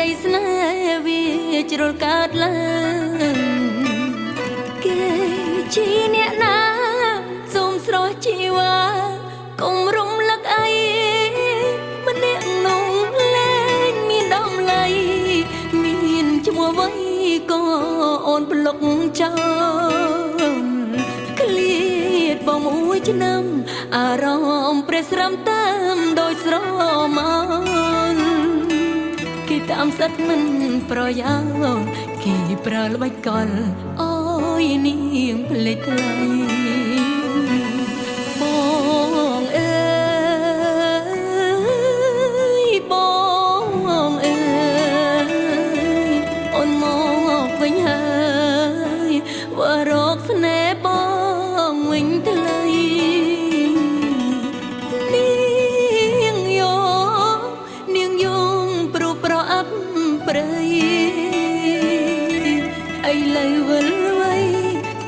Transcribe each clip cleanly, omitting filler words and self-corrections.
ដីស្នេហ៍វាជ្រុលកើតឡើងគេជាអ្នកណាសូមស្រស់ជីវ៉ាកុំរំលឹកអីម្នាក់នោះលែងមានដំឡៃមានឈ្មោះអ្វីក៏អូនប្លុកចោលក្លៀតបងមួយឆ្នាំអារម្មណ៍ព្រះស្រមតាមដោយស្រមោលគេតាមសិតមិនប្រយោជន៍គេប្រើល្បិចកលអូយនាងភ្លេចថ្លៃបងអើយបងអើយអូនមកវិញហើយវរកស្នេហ៍បងវិញថ្លៃនាងយងព្រោះប្រអប់ព្រៃឥឡូវវិលវៃ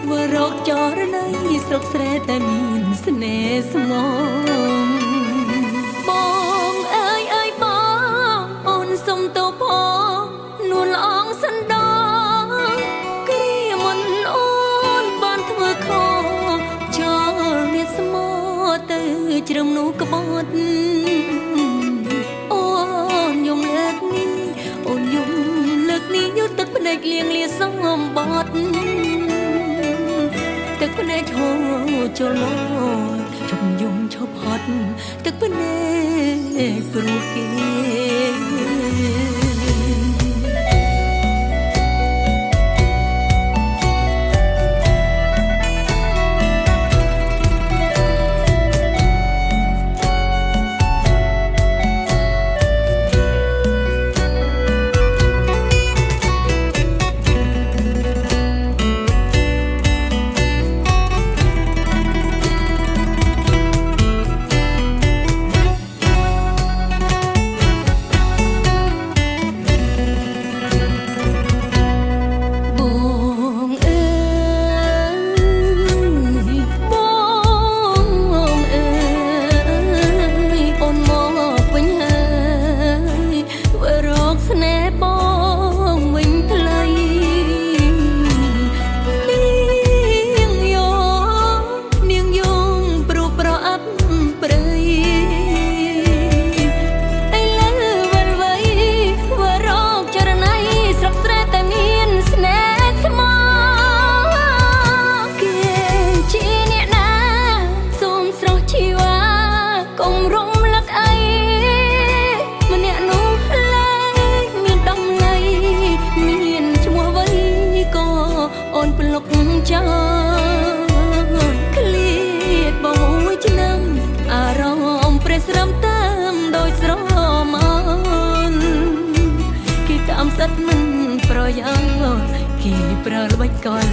វរកចរណៃស្រុកស្រែតែមានស្នេហ៍ស្មងបងអើយបងអូនសុំទៅផងនួនល្អងសណ្ដោគ្រាមុនអូនបានធ្វើខុសចោលមានស្មោទៅជ្រឹមនោះក្បត់អូនយំលើកនេះអូនយំលើកនេះយកទឹកភ្នែកលៀងលាសំបត់ទឹកភ្នែកហូរចូលមកជប់យំឈប់ហត់ទឹកភ្នែកព្រោះគេចោលក្លៀតបងមួយឆ្នាំអារម្មណ៍ព្រះស្រមតាមដោយស្រមោលគេតាមសិតមិនប្រយោជន៍គេប្រើល្បិចកល